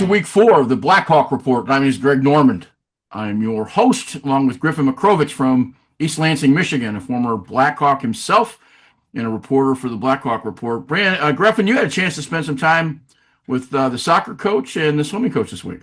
to week 4 of the Blackhawk Report. My name is Greg Normand. I'm your host, along with Griffin Makrovich from East Lansing, Michigan, a former Blackhawk himself and a reporter for the Blackhawk Report. Griffin, you had a chance to spend some time with the soccer coach and the swimming coach this week.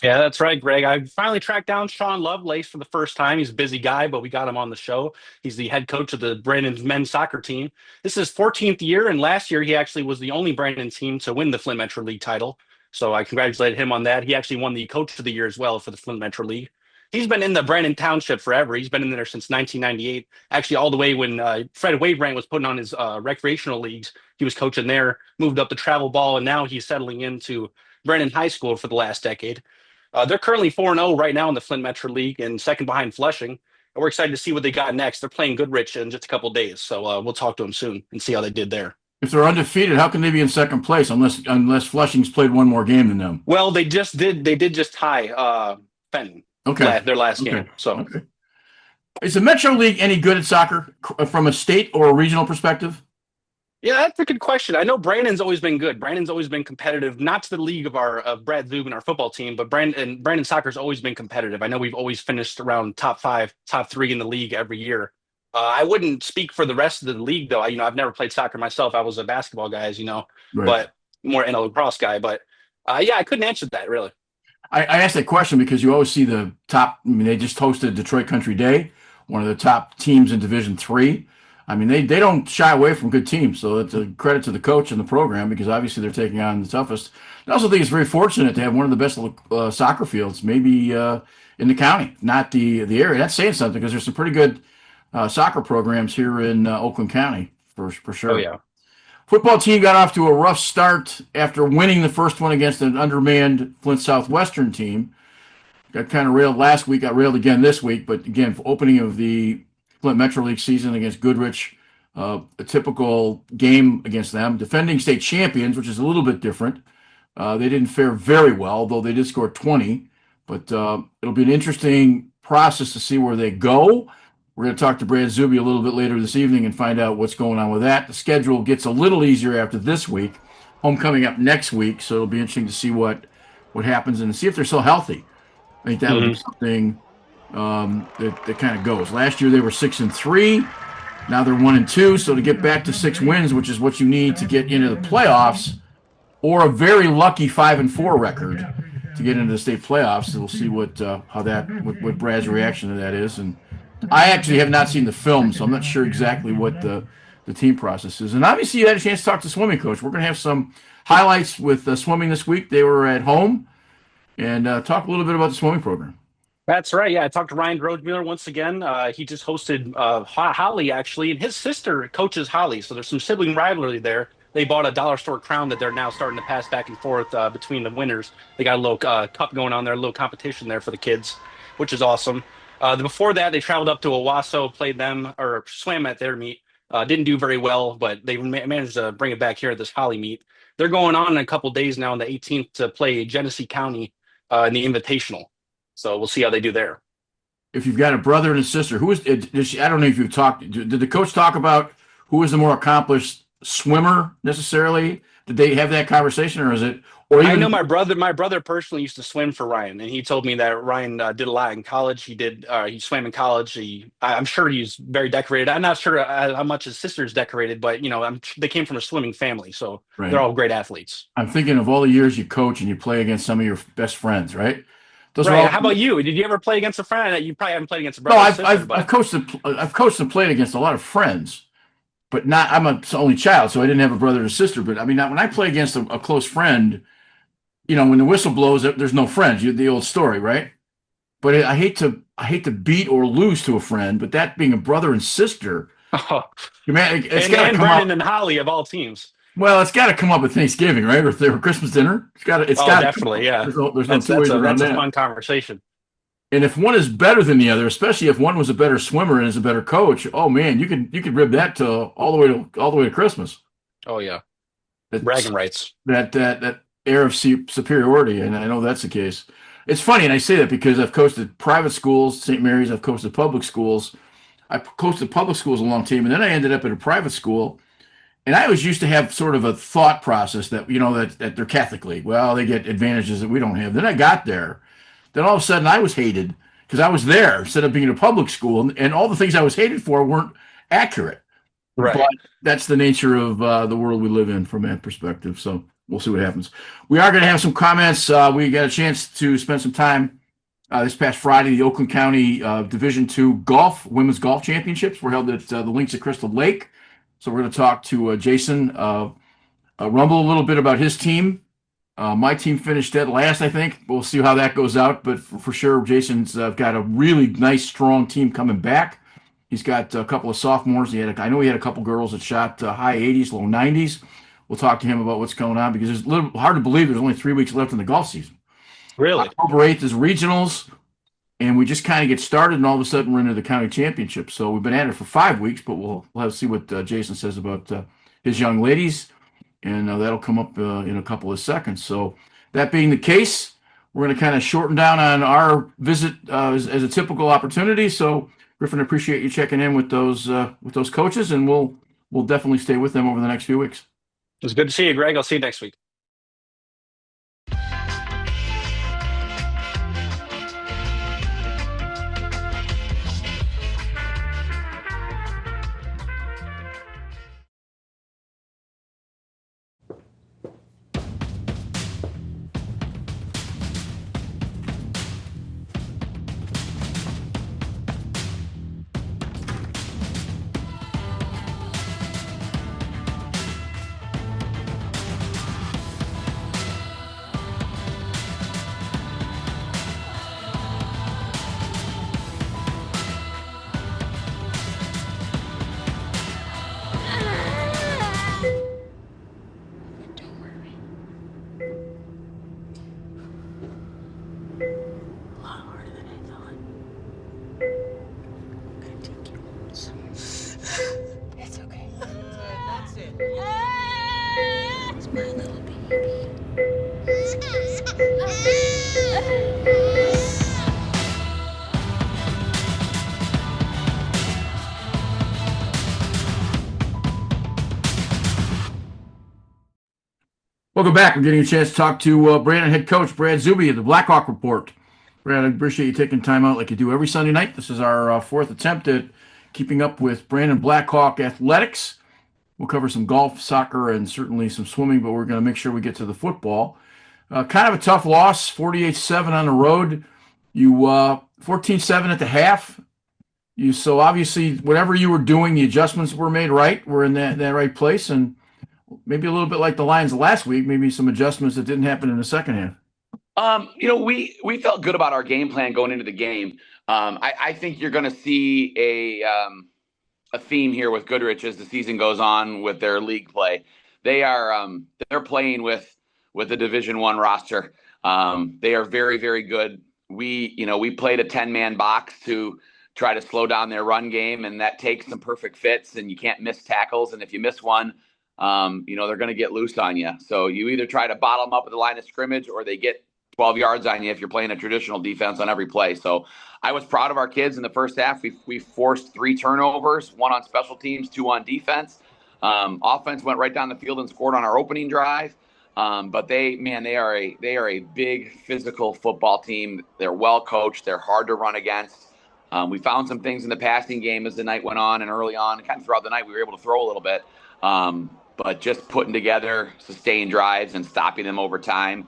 Yeah, that's right, Greg. I finally tracked down Sean Lovelace for the first time. He's a busy guy, but we got him on the show. He's the head coach of the Brandon's men's soccer team. This is his 14th year, and last year he actually was the only Brandon team to win the Flint Metro League title. So I congratulated him on that. He actually won the Coach of the Year as well for the Flint Metro League. He's been in the Brandon Township forever. He's been in there since 1998, actually all the way when Fred Wavebrand was putting on his recreational leagues. He was coaching there, moved up the travel ball, and now he's settling into Brandon High School for the last decade. They're currently 4-0 right now in the Flint Metro League and second behind Flushing. And we're excited to see what they got next. They're playing Goodrich in just a couple of days. So we'll talk to them soon and see how they did there. If they're undefeated, how can they be in second place unless Flushing's played one more game than them? Well, they did just tie Fenton. Okay. Their last game. So okay. Is the Metro League any good at soccer from a state or a regional perspective? Yeah, that's a good question. I know Brandon's always been good. Brandon's always been competitive, not to the league of Brad Zub and our football team, but Brandon soccer's always been competitive. I know we've always finished around top 5, top 3 in the league every year. I wouldn't speak for the rest of the league though. I've never played soccer myself. I was a basketball guy, as you know, Right. but more in a lacrosse guy. But yeah, I couldn't answer that really. I asked that question because you always see the top. I mean, they just hosted Detroit Country Day, one of the top teams in Division III. I mean, they don't shy away from good teams, so it's a credit to the coach and the program because obviously they're taking on the toughest. I also think it's very fortunate to have one of the best soccer fields, maybe in the county, not the area. That's saying something because there's some pretty good soccer programs here in Oakland County for sure. Oh yeah. Football team got off to a rough start after winning the first one against an undermanned Flint Southwestern team. Got kind of railed last week, got railed again this week, but again, for opening of the Flint Metro League season against Goodrich, a typical game against them. Defending state champions, which is a little bit different. They didn't fare very well, though they did score 20. But it'll be an interesting process to see where they go. We're going to talk to Brad Zuby a little bit later this evening and find out what's going on with that. The schedule gets a little easier after this week. Homecoming up next week, so it'll be interesting to see what happens and see if they're still healthy. I think that would be something that kind of goes. Last year they were 6-3. Now they're 1-2. So to get back to 6 wins, which is what you need to get into the playoffs, or a very lucky 5-4 record to get into the state playoffs. So we'll see what Brad's reaction to that is. And I actually have not seen the film, so I'm not sure exactly what the team process is. And obviously you had a chance to talk to swimming coach. We're going to have some highlights with swimming this week. They were at home and talk a little bit about the swimming program. That's right. Yeah, I talked to Ryan Drogemuller once again. He just hosted Holly, actually, and his sister coaches Holly. So there's some sibling rivalry there. They bought a dollar store crown that they're now starting to pass back and forth between the winners. They got a little cup going on there, a little competition there for the kids, which is awesome. Before that, they traveled up to Owasso, played them, or swam at their meet. Didn't do very well, but they managed to bring it back here at this Holly meet. They're going on in a couple days now on the 18th to play Genesee County in the Invitational. So we'll see how they do there. If you've got a brother and a sister, I don't know if you've talked, did the coach talk about who is the more accomplished swimmer necessarily? Did they have that conversation or is it? I know my brother personally used to swim for Ryan, and he told me that Ryan did a lot in college. He swam in college. I'm sure he's very decorated. I'm not sure how much his sister's decorated, but they came from a swimming family, so right. They're all great athletes. I'm thinking of all the years you coach and you play against some of your best friends, right? Right. How about you? Did you ever play against a friend? You probably haven't played against a brother. No, I've coached and played against a lot of friends, but not. I'm an only child, so I didn't have a brother or sister. But I mean, when I play against a close friend, when the whistle blows, there's no friends. The old story, right? But I hate to beat or lose to a friend, but that being a brother and sister, it's got to come Brennan and Holly of all teams. Well, it's got to come up at Thanksgiving, right? Or Christmas dinner. It's got. Definitely, yeah. There's no two ways around that. That's a fun conversation. And if one is better than the other, especially if one was a better swimmer and is a better coach, oh man, you could rib that to all the way to Christmas. Oh yeah, bragging rights. That air of superiority, and I know that's the case. It's funny, and I say that because I've coached at private schools, St. Mary's. I've coached at public schools. I coached at public schools a long time, and then I ended up at a private school. And I always used to have sort of a thought process that, that they're Catholic League. Well, they get advantages that we don't have. Then I got there. Then all of a sudden I was hated because I was there instead of being a public school. And all the things I was hated for weren't accurate. But Right. that's the nature of the world we live in from that perspective. So we'll see what happens. We are going to have some comments. We got a chance to spend some time this past Friday. The Oakland County Division II women's golf championships were held at the links at Crystal Lake. So we're going to talk to Jason Rumble a little bit about his team. My team finished dead last, I think. We'll see how that goes out. But for sure, Jason's got a really nice, strong team coming back. He's got a couple of sophomores. I know he had a couple girls that shot high 80s, low 90s. We'll talk to him about what's going on because it's a little hard to believe there's only 3 weeks left in the golf season. Really? October 8th is regionals, and we just kind of get started, and all of a sudden we're into the county championship. So we've been at it for 5 weeks, but we'll have to see what Jason says about his young ladies, and that'll come up in a couple of seconds. So that being the case, we're going to kind of shorten down on our visit as a typical opportunity. So Griffin, I appreciate you checking in with those coaches, and we'll definitely stay with them over the next few weeks. It was good to see you, Greg. I'll see you next week. It's okay. That's it. It's my little baby. Welcome back. We're getting a chance to talk to Brandon head coach Brad Zuby of the Blackhawk Report. Brad, I appreciate you taking time out like you do every Sunday night. This is our fourth attempt at keeping up with Brandon Blackhawk athletics. We'll cover some golf, soccer, and certainly some swimming, but we're going to make sure we get to the football. Kind of a tough loss, 48-7 on the road. You 14-7 at the half. So obviously, whatever you were doing, the adjustments were made right. We're in that right place, and maybe a little bit like the Lions last week, maybe some adjustments that didn't happen in the second half. We felt good about our game plan going into the game. I think you're going to see a theme here with Goodrich as the season goes on with their league play. They're playing with the Division I roster. They are very, very good. We played a 10-man box to try to slow down their run game, and that takes some perfect fits, and you can't miss tackles. And if you miss one, they're going to get loose on you. So you either try to bottle them up at the line of scrimmage, or they get 12 yards on you if you're playing a traditional defense on every play. So I was proud of our kids in the first half. We forced 3 turnovers, 1 on special teams, 2 on defense. Offense went right down the field and scored on our opening drive. But they are a big physical football team. They're well coached. They're hard to run against. We found some things in the passing game as the night went on, and early on, kind of throughout the night, we were able to throw a little bit. But just putting together sustained drives and stopping them over time.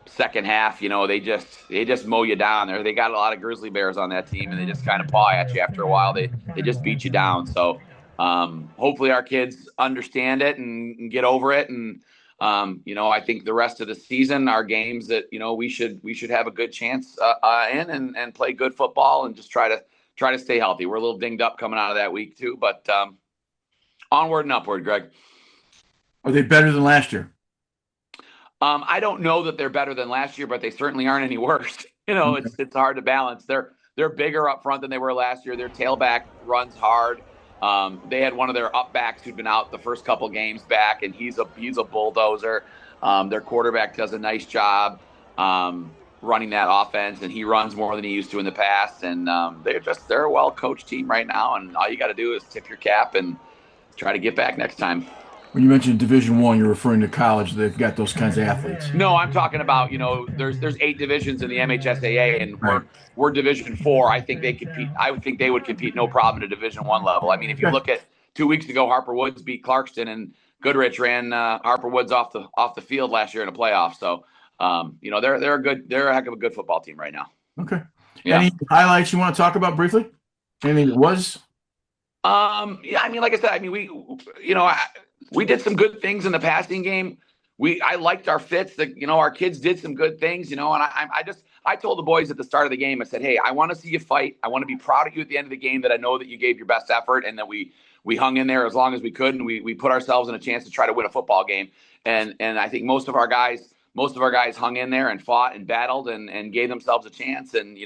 Second half, they just mow you down there. They got a lot of grizzly bears on that team, and they just kind of paw at you after a while. They just beat you down. So hopefully our kids understand it and get over it. And I think the rest of the season are games that we should have a good chance in and play good football and just try to stay healthy. We're a little dinged up coming out of that week too, but onward and upward, Greg. Are they better than last year? I don't know that they're better than last year, but they certainly aren't any worse. It's hard to balance. They're bigger up front than they were last year. Their tailback runs hard. They had one of their up backs who'd been out the first couple games back, and he's a bulldozer. Their quarterback does a nice job running that offense, and he runs more than he used to in the past. And they're a well coached team right now. And all you got to do is tip your cap and try to get back next time. When you mentioned Division I, you're referring to college. They've got those kinds of athletes. No, I'm talking about, there's 8 divisions in the MHSAA, and Right. we're Division 4. I think they compete. I would think they would compete no problem at a Division 1 level. I mean, if you look at 2 weeks ago, Harper Woods beat Clarkston, and Goodrich ran Harper Woods off the field last year in a playoff. So, they're a heck of a good football team right now. Okay. Yeah. Any highlights you want to talk about briefly? Anything that was? Yeah, I mean, like I said, I mean, we did some good things in the passing game. I liked our fits. Our kids did some good things. And I told the boys at the start of the game, I said, hey, I want to see you fight. I want to be proud of you at the end of the game, that I know that you gave your best effort and that we hung in there as long as we could, and we put ourselves in a chance to try to win a football game. And I think most of our guys hung in there and fought and battled and gave themselves a chance. And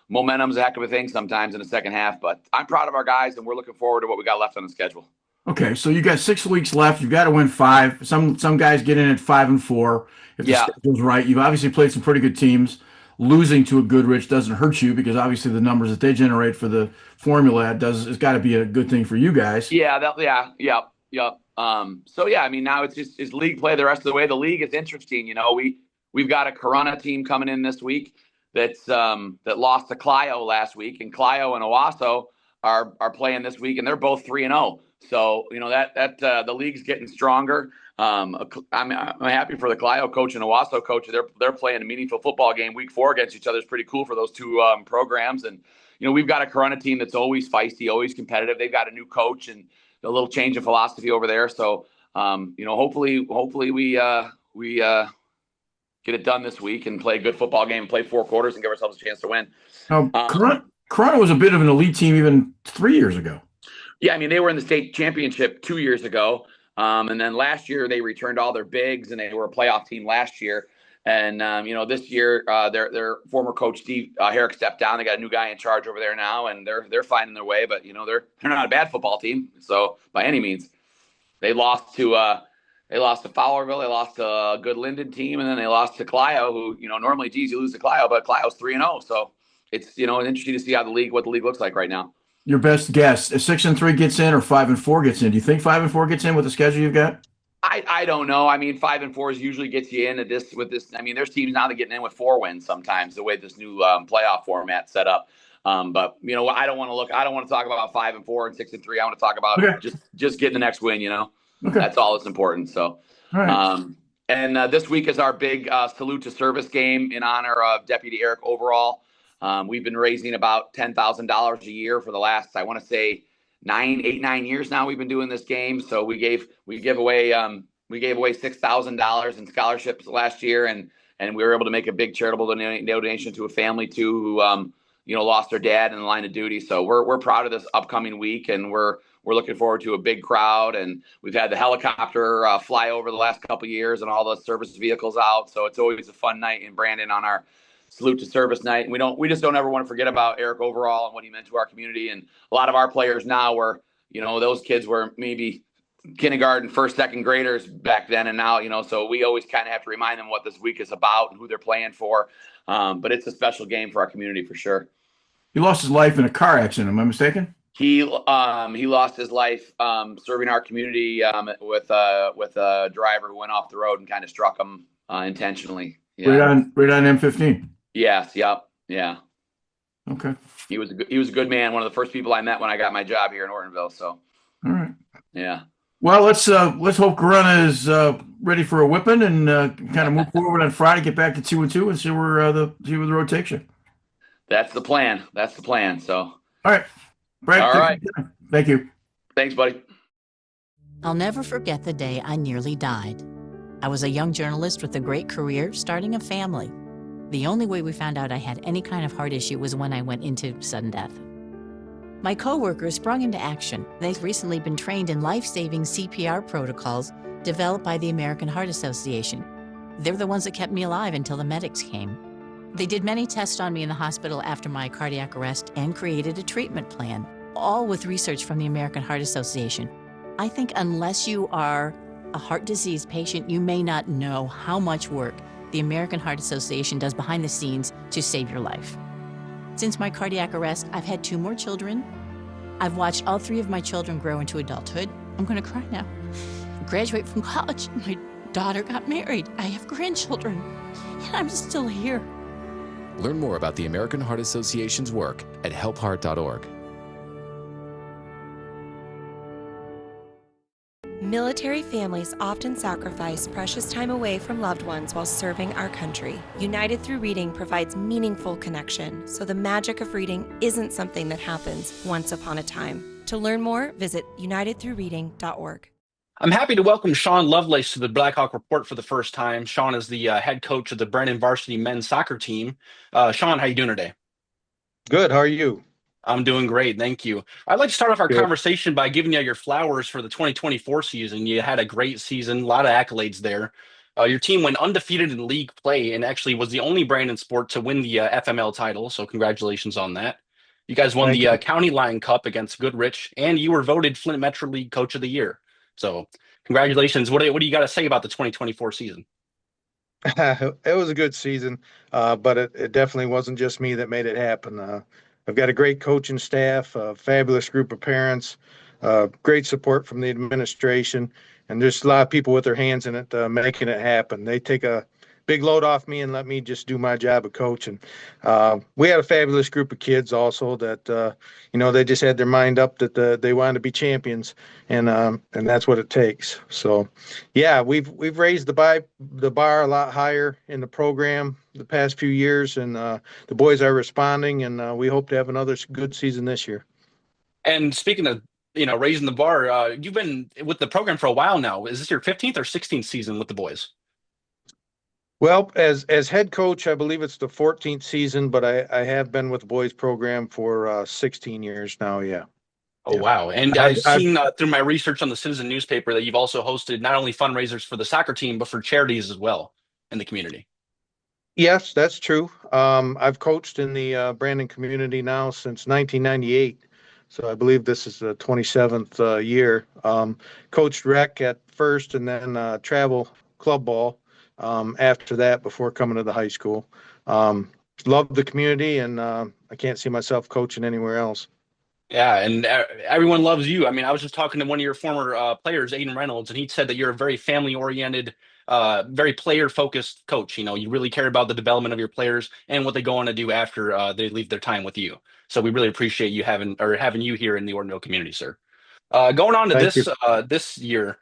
momentum's a heck of a thing sometimes in the second half, but I'm proud of our guys, and we're looking forward to what we got left on the schedule. Okay, so you got 6 weeks left. You've got to win 5. Some guys get in at 5-4 if the schedule's right. You've obviously played some pretty good teams. Losing to a Goodrich doesn't hurt you, because obviously the numbers that they generate for the formula has got to be a good thing for you guys. Yeah. So yeah, I mean, now it's just league play the rest of the way. The league is interesting. We've got a Corunna team coming in this week that lost to Clio last week, and Clio and Owasso are playing this week, and they're both 3-0. So that the league's getting stronger. I'm happy for the Clio coach and Owasso coach. They're playing a meaningful football game week 4 against each other. It's pretty cool for those two programs. And we've got a Corunna team that's always feisty, always competitive. They've got a new coach and a little change of philosophy over there. So hopefully we get it done this week and play a good football game, play 4 quarters, and give ourselves a chance to win. Corunna was a bit of an elite team even 3 years ago. Yeah, I mean, they were in the state championship 2 years ago. And then last year they returned all their bigs, and they were a playoff team last year. And, this year their former coach, Steve Herrick, stepped down. They got a new guy in charge over there now, and they're finding their way, but they're not a bad football team. So by any means, they lost to Fowlerville. They lost to a good Linden team, and then they lost to Clio, who, normally, you lose to Clio, but Clio's 3-0. So it's, interesting to see what the league looks like right now. Your best guess: 6-3 gets in, or 5-4 gets in? Do you think 5-4 gets in with the schedule you've got? I don't know. I mean, 5-4 usually gets you in with this. I mean, there's teams now that getting in with 4 wins sometimes, the way this new playoff format set up. But I don't want to talk about 5-4 and 6-3. I want to talk about just getting the next win. Okay. That's all that's important. So, all right. And this week is our big salute to service game in honor of Deputy Eric Overall. We've been raising about $10,000 a year for the last, I want to say, 9 years now. We've been doing this game. So we gave away $6,000 in scholarships last year, and we were able to make a big charitable donation to a family too who lost their dad in the line of duty. So we're proud of this upcoming week, and we're looking forward to a big crowd. And we've had the helicopter fly over the last couple of years, and all the service vehicles out. So it's always a fun night in Brandon on our salute to service night. And we just don't ever want to forget about Eric Overall and what he meant to our community. And a lot of our players now those kids were maybe kindergarten, first, second graders back then. And now, so we always kind of have to remind them what this week is about and who they're playing for. But it's a special game for our community for sure. He lost his life in a car accident. Am I mistaken? He lost his life serving our community with a driver who went off the road and kind of struck him intentionally. Yeah. Right on M15. Yes. Yep. Yeah. Okay. He was a good man. One of the first people I met when I got my job here in Ortonville. So. All right. Yeah. Well, let's hope Corunna is ready for a whipping and kind of move forward on Friday, get back to 2-2, and see where the road takes you. That's the plan. So. All right. Brad, all right. Thank you. Thanks, buddy. I'll never forget the day I nearly died. I was a young journalist with a great career, starting a family. The only way we found out I had any kind of heart issue was when I went into sudden death. My coworkers sprung into action. They've recently been trained in life-saving CPR protocols developed by the American Heart Association. They're the ones that kept me alive until the medics came. They did many tests on me in the hospital after my cardiac arrest and created a treatment plan, all with research from the American Heart Association. I think unless you are a heart disease patient, you may not know how much work the American Heart Association does behind the scenes to save your life. Since my cardiac arrest, I've had 2 more children. I've watched all 3 of my children grow into adulthood. I'm going to cry now. Graduate from college. My daughter got married. I have grandchildren. And I'm still here. Learn more about the American Heart Association's work at helpheart.org. Military families often sacrifice precious time away from loved ones while serving our country. United Through Reading provides meaningful connection, so the magic of reading isn't something that happens once upon a time. To learn more, visit unitedthroughreading.org. I'm happy to welcome Sean Lovelace to the Blackhawk Report for the first time. Sean is the head coach of the Brennan varsity men's soccer team. Sean, how you doing today? Good. How are you? I'm doing great, thank you. I'd like to start off our Good. conversation by giving you your flowers for the 2024 season. You had a great season, a lot of accolades there. Your team went undefeated in league play and actually was the only Brandon sport to win the FML title, so congratulations on that. You guys won Thank the you. County Line Cup against Goodrich, and you were voted Flint Metro League Coach of the Year. So congratulations. What do you got to say about the 2024 season? It was a good season, but it definitely wasn't just me that made it happen. I've got a great coaching staff, a fabulous group of parents, great support from the administration, and there's a lot of people with their hands in it, making it happen. They take a big load off me and let me just do my job of coaching. We had a fabulous group of kids also that, they just had their mind up that they wanted to be champions, and that's what it takes. So, yeah, we've raised the bar a lot higher in the program the past few years, and the boys are responding, and we hope to have another good season this year. And speaking of, raising the bar, you've been with the program for a while now. Is this your 15th or 16th season with the boys? Well, as head coach, I believe it's the 14th season, but I have been with the boys program for 16 years now. Yeah. Oh, Yeah. wow. And I've- I've seen through my research on the Citizen newspaper that you've also hosted not only fundraisers for the soccer team, but for charities as well in the community. Yes, that's true. I've coached in the Brandon community now since 1998. So I believe this is the 27th year. Coached rec at first and then travel club ball after that before coming to the high school. Love the community, and I can't see myself coaching anywhere else. Yeah, and everyone loves you. I mean, I was just talking to one of your former players, Aiden Reynolds, and he said that you're a very family-oriented, very player-focused coach. You really care about the development of your players and what they go on to do after they leave their time with you. So we really appreciate you having you here in the Ordinville community, sir. Going on to Thank you. this year,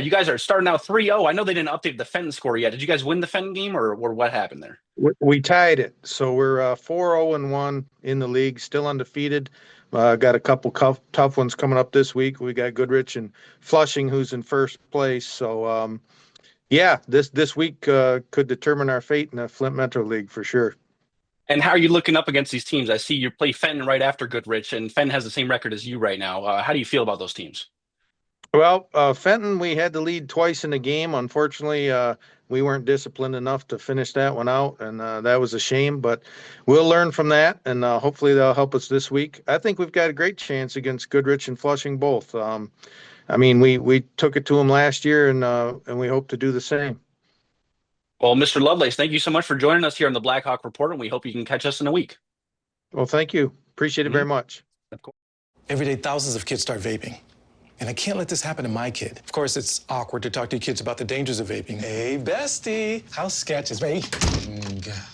you guys are starting out 3-0. I know they didn't update the Fenton score yet. Did you guys win the Fenton game, or what happened there? We tied it, so we're 4-0-1 in the league, still undefeated. Got a couple tough ones coming up this week. We got Goodrich and Flushing, who's in first place. So, yeah, this week could determine our fate in the Flint Metro League for sure. And how are you looking up against these teams? I see you play Fenton right after Goodrich, and Fenton has the same record as you right now. How do you feel about those teams? Well, Fenton, we had to lead twice in the game. Unfortunately, we weren't disciplined enough to finish that one out, and that was a shame. But we'll learn from that, and hopefully they'll help us this week. I think we've got a great chance against Goodrich and Flushing both. I mean, we took it to them last year, and we hope to do the same. Well, Mr. Lovelace, thank you so much for joining us here on the Blackhawk Report, and we hope you can catch us in a week. Well, thank you. Appreciate it very much. Of course. Every day, thousands of kids start vaping. And I can't let this happen to my kid. Of course, it's awkward to talk to kids about the dangers of vaping. Hey, bestie, how sketch is ready?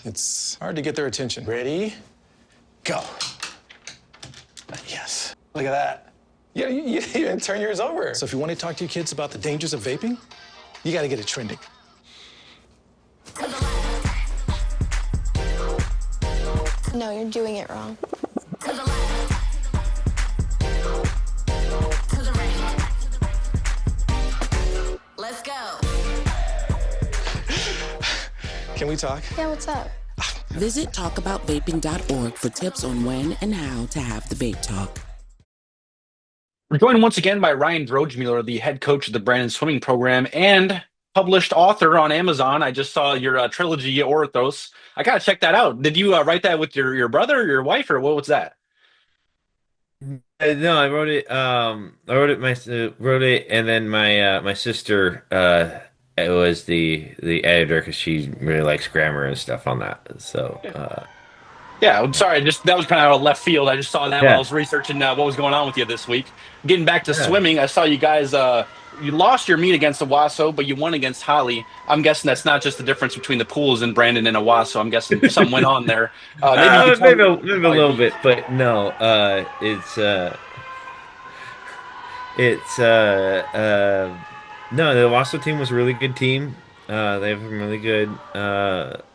It's hard to get their attention. Ready? Go. Yes. Look at that. Yeah, you didn't even turn yours over. So if you want to talk to your kids about the dangers of vaping, you got to get it trending. No, you're doing it wrong. Let's go. Can we talk? Yeah, what's up? Visit talkaboutvaping.org for tips on when and how to have the vape talk. We're joined once again by Ryan Drogemuller, the head coach of the Brandon swimming program and published author on Amazon. I just saw your trilogy, Orthos. I gotta check that out. Did you write that with your brother or your wife, or what was that? No, I wrote it. Wrote it, and then my sister was the editor because she really likes grammar and stuff on that. So Yeah, I'm sorry. Just that was kind of out of left field. I just saw that while I Yeah. was researching what was going on with you this week. Getting back to Yeah. swimming, I saw you guys. You lost your meet against Owasso, but you won against Holly. I'm guessing that's not just the difference between the pools in Brandon and Owasso. I'm guessing something went on there. Maybe you could tell me. Maybe a Oh, little bit, but no. It's no. The Wasso team was a really good team. They have some really good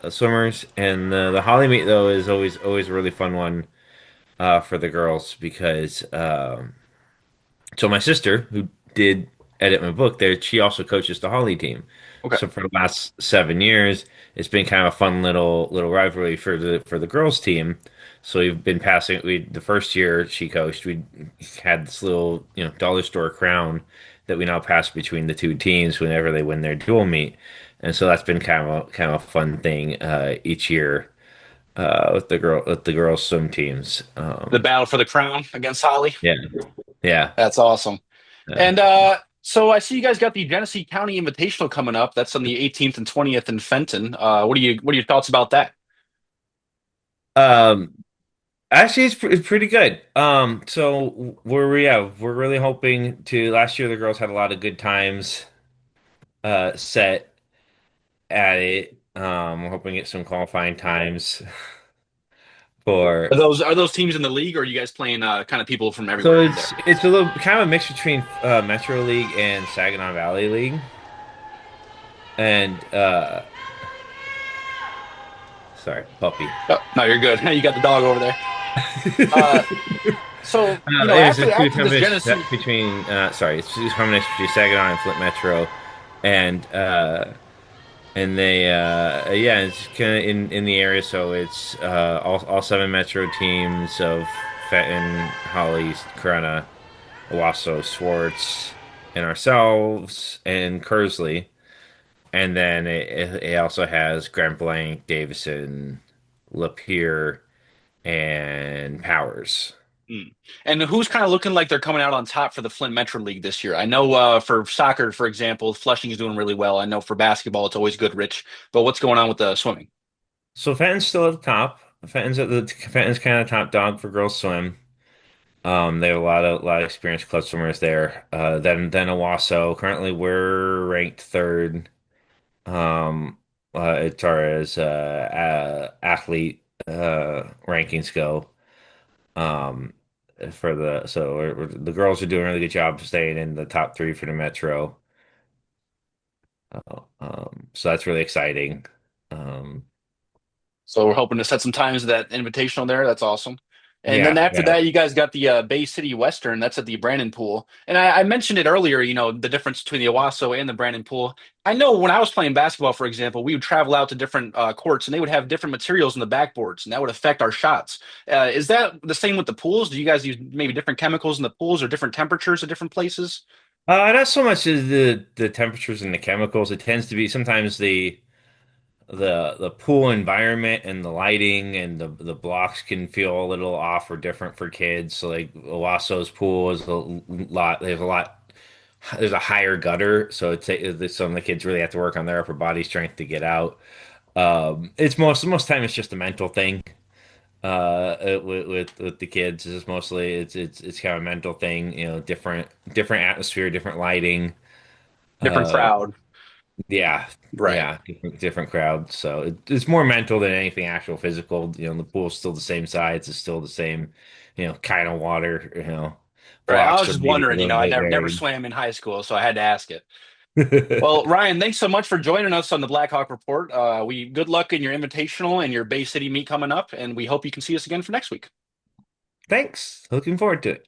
swimmers, and the Holly meet though is always a really fun one for the girls because so my sister who did edit my book there, she also coaches the Holly team. okay. So for the last 7 years, it's been kind of a fun little rivalry for the girls team. So we've been passing. We the first year she coached, we had this little dollar store crown that we now pass between the two teams whenever they win their dual meet, and so that's been kind of a fun thing each year with the girls swim teams. The battle for the crown against Holly. Yeah, yeah. That's awesome. Yeah. And so I see you guys got the Genesee County Invitational coming up. That's on the 18th and 20th in Fenton. What are your thoughts about that? Um, Actually, it's pretty good. So we're really hoping to. Last year, the girls had a lot of good times set at it. We're hoping to get some qualifying times for. Are those teams in the league, or are you guys playing kind of people from So everywhere in there? it's a little kind of a mix between Metro League and Saginaw Valley League, and sorry, puppy. Oh, no, you're good. You got the dog over there. Uh, so It's after a this combination Genesee, between sorry, it's a combination between Saginaw and Flint Metro, and they yeah, it's kind of in the area, so it's all seven Metro teams of Fenton, Holly, Corunna, Owasso, Swartz, and ourselves and Kersley, and then it also has Grand Blanc, Davison, Lapeer, and Powers. Hmm. And who's kind of looking like they're coming out on top for the Flint Metro League this year? I know for soccer, for example, Flushing is doing really well. I know for basketball, it's always good, Rich. But what's going on with the swimming? So Fenton's still at the top. Fenton's kind of top dog for girls swim. They have a lot of experienced club swimmers there. Then Owasso. Currently, we're ranked third. As far as athlete rankings go. Um, the girls are doing a really good job of staying in the top three for the Metro. So that's really exciting. Um, So we're hoping to set some times of that invitational there. That's awesome. And then yeah, after yeah. that, you guys got the Bay City Western. That's at the Brandon Pool. And I mentioned it earlier, the difference between the Owasso and the Brandon Pool. I know when I was playing basketball, for example, we would travel out to different courts and they would have different materials in the backboards, and that would affect our shots. Is that the same with the pools? Do you guys use maybe different chemicals in the pools or different temperatures at different places? Not so much as the temperatures and the chemicals. It tends to be sometimes the pool environment and the lighting and the blocks can feel a little off or different for kids. So like Owasso's pool is a lot. There's a higher gutter, so some of the kids really have to work on their upper body strength to get out. It's most time it's just a mental thing. With the kids, it's mostly it's kind of a mental thing. Different atmosphere, different lighting. Different Uh, crowd. yeah, Right. yeah, different crowd. So it's more mental than anything actual physical. The pool's still the same size, it's still the same, kind of water. Right. I was Blocks are just maybe a wondering, little I bit never varied. swam in high school, so I had to ask it. Well, Ryan, thanks so much for joining us on the Blackhawk Report. We good luck in your invitational and your Bay City meet coming up, and we hope you can see us again for next week. Thanks. Looking forward to it.